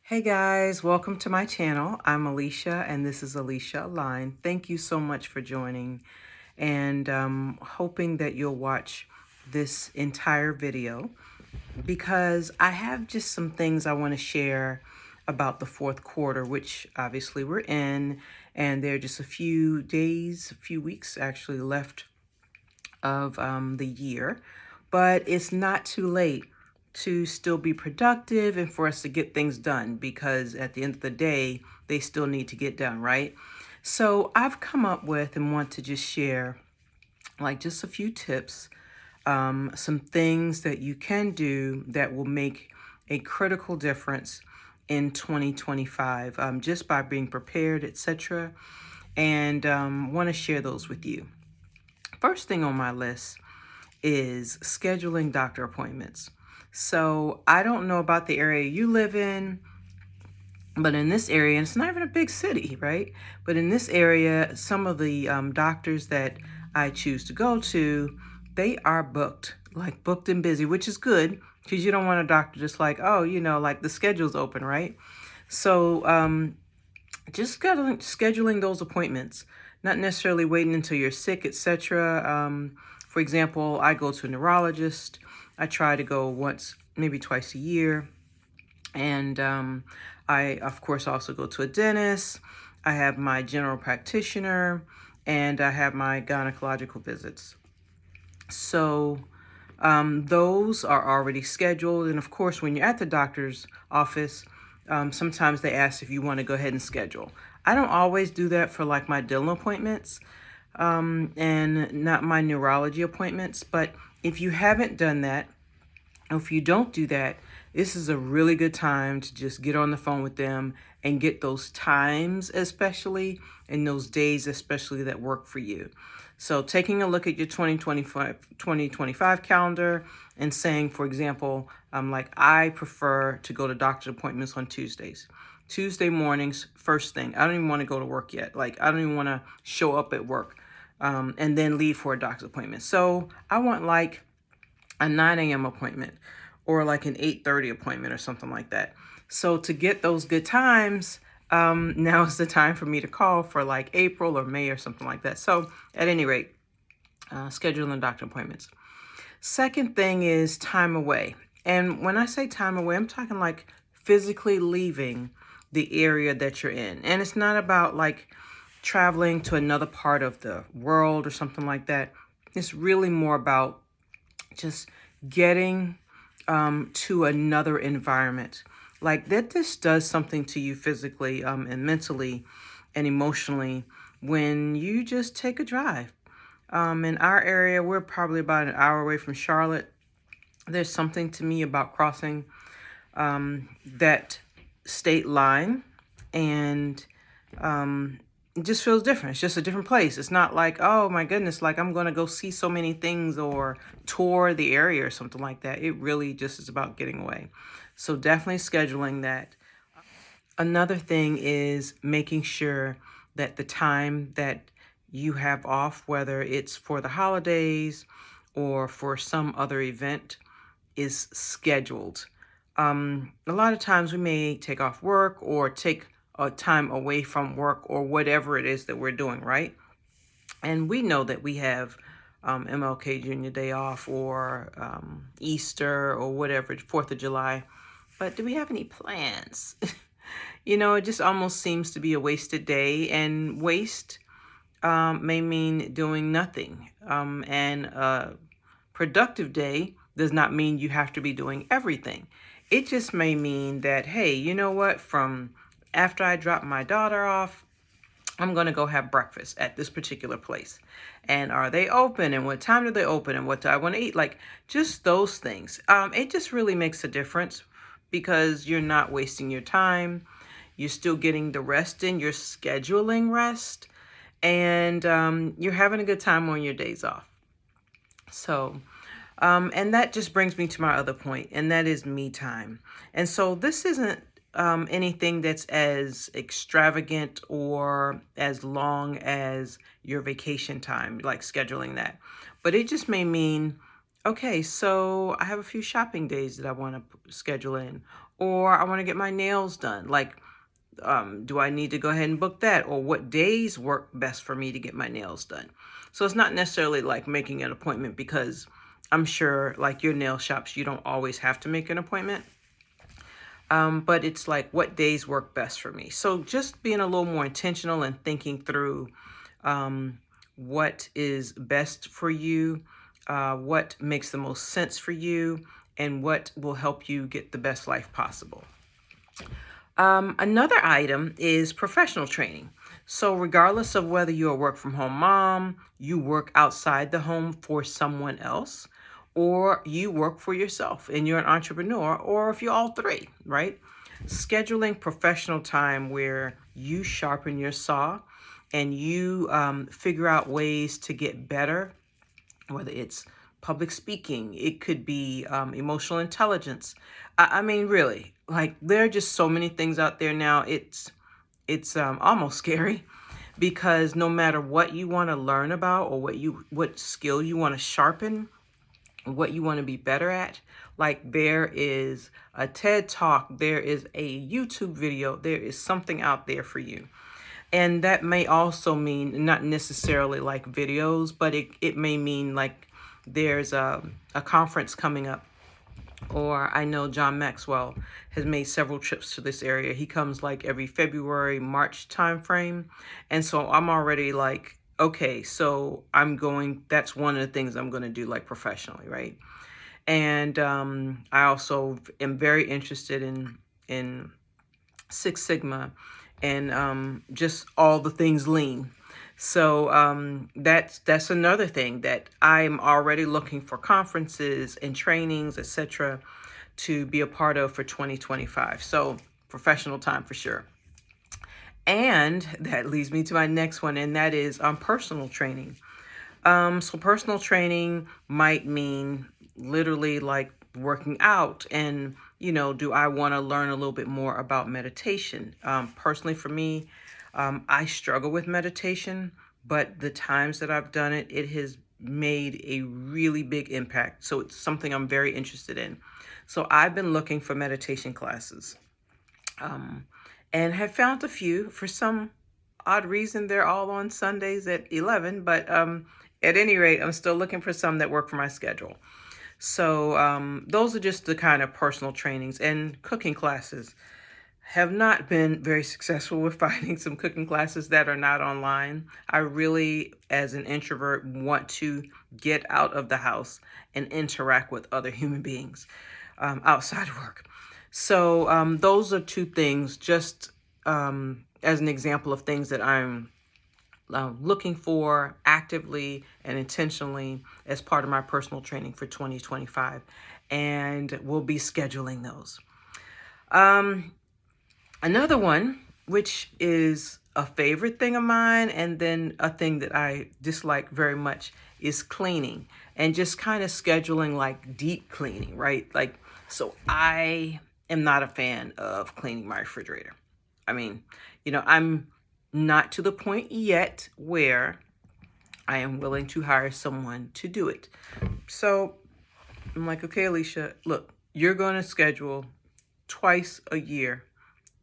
Hey guys, welcome to my channel. I'm Alicia and this is Alicia Align. Thank you so much for joining and hoping that you'll watch this entire video because I have just some things I want to share about the fourth quarter, which obviously we're in, and there are just a few days, a few weeks actually left of the year, but it's not too late to still be productive and for us to get things done because at the end of the day, they still need to get done, right? So I've come up with and want to just share like just a few tips, some things that you can do that will make a critical difference in 2025 just by being prepared, etc. And want to share those with you. First thing on my list is scheduling doctor appointments. So I don't know about the area you live in, but in this area, and it's not even a big city, right? But in this area, some of the doctors that I choose to go to, they are booked, like booked and busy, which is good because you don't want a doctor just like, oh, like the schedule's open, right? So just scheduling those appointments, not necessarily waiting until you're sick, etc. For example, I go to a neurologist. I try to go once, maybe twice a year. And I, of course, also go to a dentist. I have my general practitioner, and I have my gynecological visits. So those are already scheduled. And of course, when you're at the doctor's office, sometimes they ask if you want to go ahead and schedule. I don't always do that for like my dental appointments and not my neurology appointments. But if you haven't done that, if you don't do that, this is a really good time to just get on the phone with them and get those times, especially, and those days, especially, that work for you. So taking a look at your 2025 calendar and saying, for example, like I prefer to go to doctor's appointments on Tuesdays. Tuesday mornings, first thing. I don't even want to go to work yet. Like I don't even want to show up at work and then leave for a doctor's appointment. So I want like a 9 a.m. appointment or like an 8:30 appointment or something like that. So to get those good times, now is the time for me to call for like April or May or something like that. So at any rate, scheduling doctor appointments. Second thing is time away. And when I say time away, I'm talking like physically leaving the area that you're in. And it's not about like traveling to another part of the world or something like that. It's really more about just getting to another environment. Like that just does something to you physically and mentally and emotionally when you just take a drive. In our area, we're probably about an hour away from Charlotte. There's something to me about crossing that state line and it just feels different. It's just a different place. It's not like, oh my goodness, like I'm going to go see so many things or tour the area or something like that. It really just is about getting away. So definitely scheduling that. Another thing is making sure that the time that you have off, whether it's for the holidays or for some other event, is scheduled. A lot of times we may take off work or take time away from work or whatever it is that we're doing, right? And we know that we have MLK Jr. Day off or Easter or whatever, 4th of July. But do we have any plans? It just almost seems to be a wasted day, and waste may mean doing nothing. And a productive day does not mean you have to be doing everything. It just may mean that, hey, you know what? From after I drop my daughter off, I'm going to go have breakfast at this particular place. And are they open? And what time do they open? And what do I want to eat? Like just those things. It just really makes a difference because you're not wasting your time. You're still getting the rest in. You're scheduling rest. And you're having a good time on your days off. So, and that just brings me to my other point, and that is me time. And so this isn't anything that's as extravagant or as long as your vacation time, like scheduling that. But it just may mean Okay, so I have a few shopping days that I want to schedule in, or I want to get my nails done. Like, do I need to go ahead and book that? Or what days work best for me to get my nails done? So it's not necessarily like making an appointment, because I'm sure like your nail shops, you don't always have to make an appointment. But it's like what days work best for me. So just being a little more intentional and thinking through what is best for you, what makes the most sense for you, and what will help you get the best life possible. Another item is professional training. So regardless of whether you're a work from home mom, you work outside the home for someone else, or you work for yourself and you're an entrepreneur, or if you're all three, right? Scheduling professional time where you sharpen your saw and you figure out ways to get better, whether it's public speaking, it could be emotional intelligence. I mean, really, like there are just so many things out there now. It's almost scary, because no matter what you want to learn about, or what skill you want to sharpen, what you want to be better at, like there is a TED Talk, there is a YouTube video, there is something out there for you. And that may also mean not necessarily like videos, but it may mean like there's a conference coming up. Or I know John Maxwell has made several trips to this area. He comes like every February, March timeframe. And so I'm already like, okay, so that's one of the things I'm going to do like professionally, right? And I also am very interested in Six Sigma and just all the things lean. So that's another thing that I'm already looking for conferences and trainings, etc., to be a part of for 2025. So professional time for sure. And that leads me to my next one, and that is personal training. So personal training might mean literally like working out, and do I want to learn a little bit more about meditation? Personally, for me, I struggle with meditation, but the times that I've done it, it has made a really big impact. So it's something I'm very interested in. So I've been looking for meditation classes, and have found a few. For some odd reason, they're all on Sundays at 11, but at any rate, I'm still looking for some that work for my schedule. So those are just the kind of personal trainings. And cooking classes, have not been very successful with finding some cooking classes that are not online. I really, as an introvert, want to get out of the house and interact with other human beings outside work. So those are two things, just as an example of things that I'm looking for actively and intentionally as part of my personal training for 2025. And we'll be scheduling those. Another one, which is a favorite thing of mine, and then a thing that I dislike very much, is cleaning, and just kind of scheduling like deep cleaning, right? Like, so I am not a fan of cleaning my refrigerator. I mean, I'm not to the point yet where I am willing to hire someone to do it. So I'm like, okay, Alicia, look, you're going to schedule twice a year,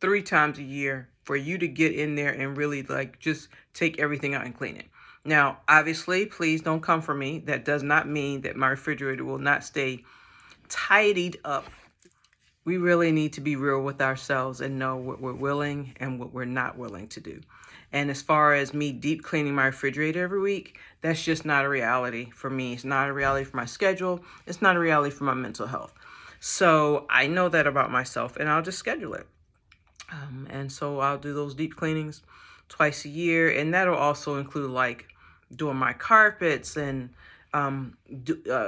3 times a year, for you to get in there and really like just take everything out and clean it. Now, obviously, please don't come for me. That does not mean that my refrigerator will not stay tidied up. We really need to be real with ourselves and know what we're willing and what we're not willing to do. And as far as me deep cleaning my refrigerator every week, that's just not a reality for me. It's not a reality for my schedule. It's not a reality for my mental health. So I know that about myself, and I'll just schedule it. And so I'll do those deep cleanings twice a year. And that'll also include like doing my carpets and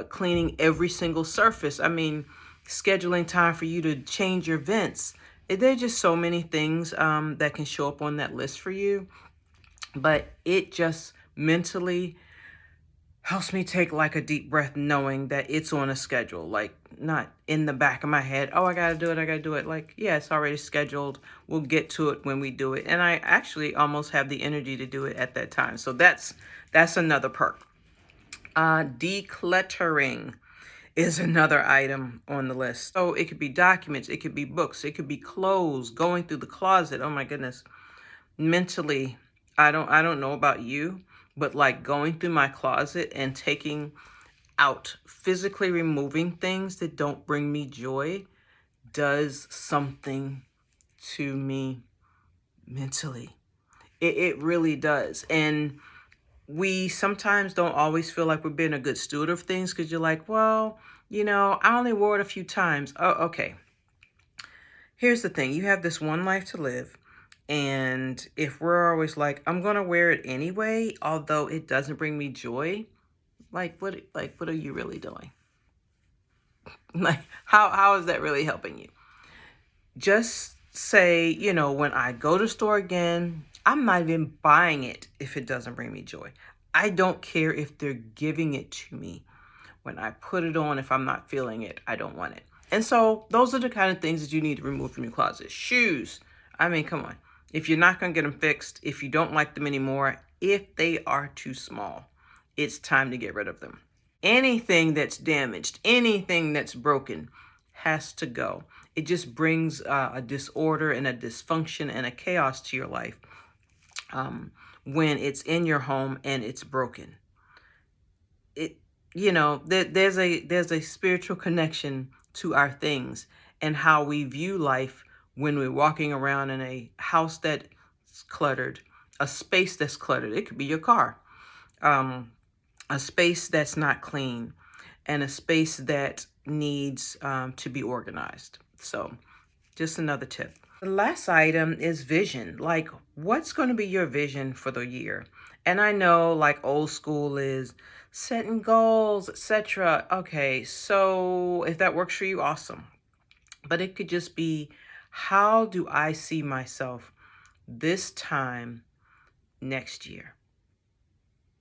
cleaning every single surface. I mean, scheduling time for you to change your vents. There are just so many things that can show up on that list for you. But it just mentally helps me take like a deep breath, knowing that it's on a schedule, like not in the back of my head, oh, I gotta do it. Like, yeah, it's already scheduled. We'll get to it when we do it. And I actually almost have the energy to do it at that time. So that's another perk. Decluttering. is another item on the list. So it could be documents, it could be books, it could be clothes, going through the closet. Oh my goodness. Mentally, I don't know about you, but like going through my closet and taking out, physically removing things that don't bring me joy does something to me mentally. It really does. And we sometimes don't always feel like we're being a good steward of things because you're like, well, I only wore it a few times. Oh, okay. Here's the thing. You have this one life to live. And if we're always like, I'm going to wear it anyway, although it doesn't bring me joy, what are you really doing? Like, how is that really helping you? Just say, when I go to the store again, I'm not even buying it if it doesn't bring me joy. I don't care if they're giving it to me. When I put it on, if I'm not feeling it, I don't want it. And so those are the kind of things that you need to remove from your closet. Shoes. I mean, come on. If you're not going to get them fixed, if you don't like them anymore, if they are too small, it's time to get rid of them. Anything that's damaged, anything that's broken has to go. It just brings a disorder and a dysfunction and a chaos to your life when it's in your home and it's broken. There's a spiritual connection to our things and how we view life when we're walking around in a house that's cluttered, a space that's cluttered. It could be your car, a space that's not clean, and a space that needs to be organized. So just another tip. The last item is vision. Like, what's going to be your vision for the year? And I know, like, old school is setting goals, etc. Okay, so if that works for you, awesome. But it could just be, how do I see myself this time next year?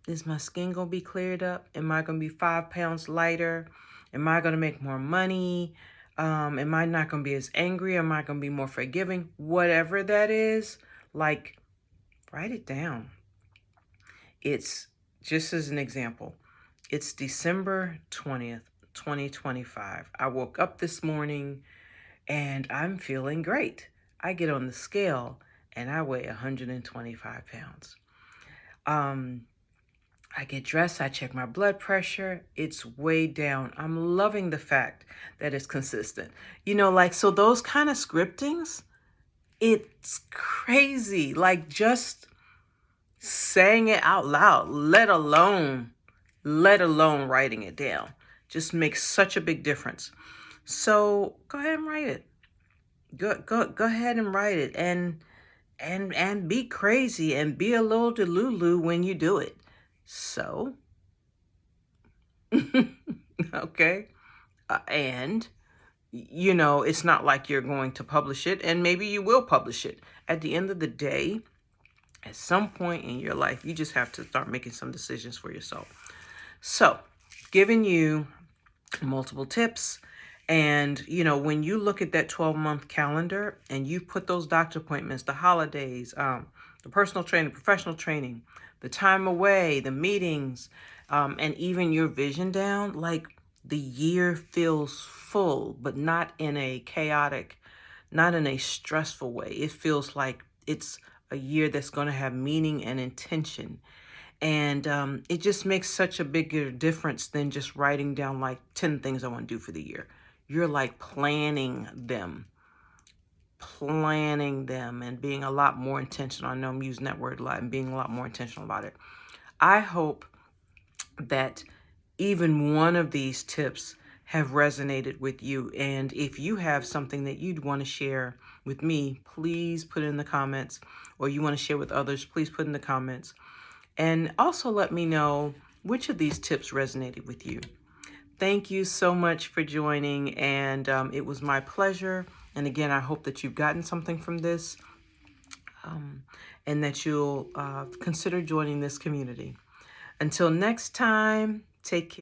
Is my skin going to be cleared up? Am I going to be 5 pounds lighter? Am I going to make more money? Am I not going to be as angry? Am I going to be more forgiving? Whatever that is, like, write it down. It's just as an example. It's December 20th, 2025. I woke up this morning and I'm feeling great. I get on the scale and I weigh 125 pounds. I get dressed, I check my blood pressure, it's way down. I'm loving the fact that it's consistent. So those kind of scriptings, it's crazy. Like, just saying it out loud, let alone writing it down, just makes such a big difference. So go ahead and write it. Go ahead and write it, and be crazy and be a little delulu when you do it. So, okay. And, it's not like you're going to publish it, and maybe you will publish it. At the end of the day, at some point in your life, you just have to start making some decisions for yourself. So, giving you multiple tips. And, when you look at that 12-month calendar and you put those doctor appointments, the holidays, the personal training, professional training, the time away, the meetings, and even your vision down, like, the year feels full, but not in a chaotic, not in a stressful way. It feels like it's a year that's going to have meaning and intention. And it just makes such a bigger difference than just writing down like 10 things I want to do for the year. You're like planning them and being a lot more intentional. I know I'm using that word a lot, and being a lot more intentional about it. I hope that even one of these tips have resonated with you. And if you have something that you'd want to share with me, please put it in the comments, or you want to share with others, please put in the comments. And also let me know which of these tips resonated with you. Thank you so much for joining, and it was my pleasure. And again, I hope that you've gotten something from this, and that you'll consider joining this community. Until next time, take care.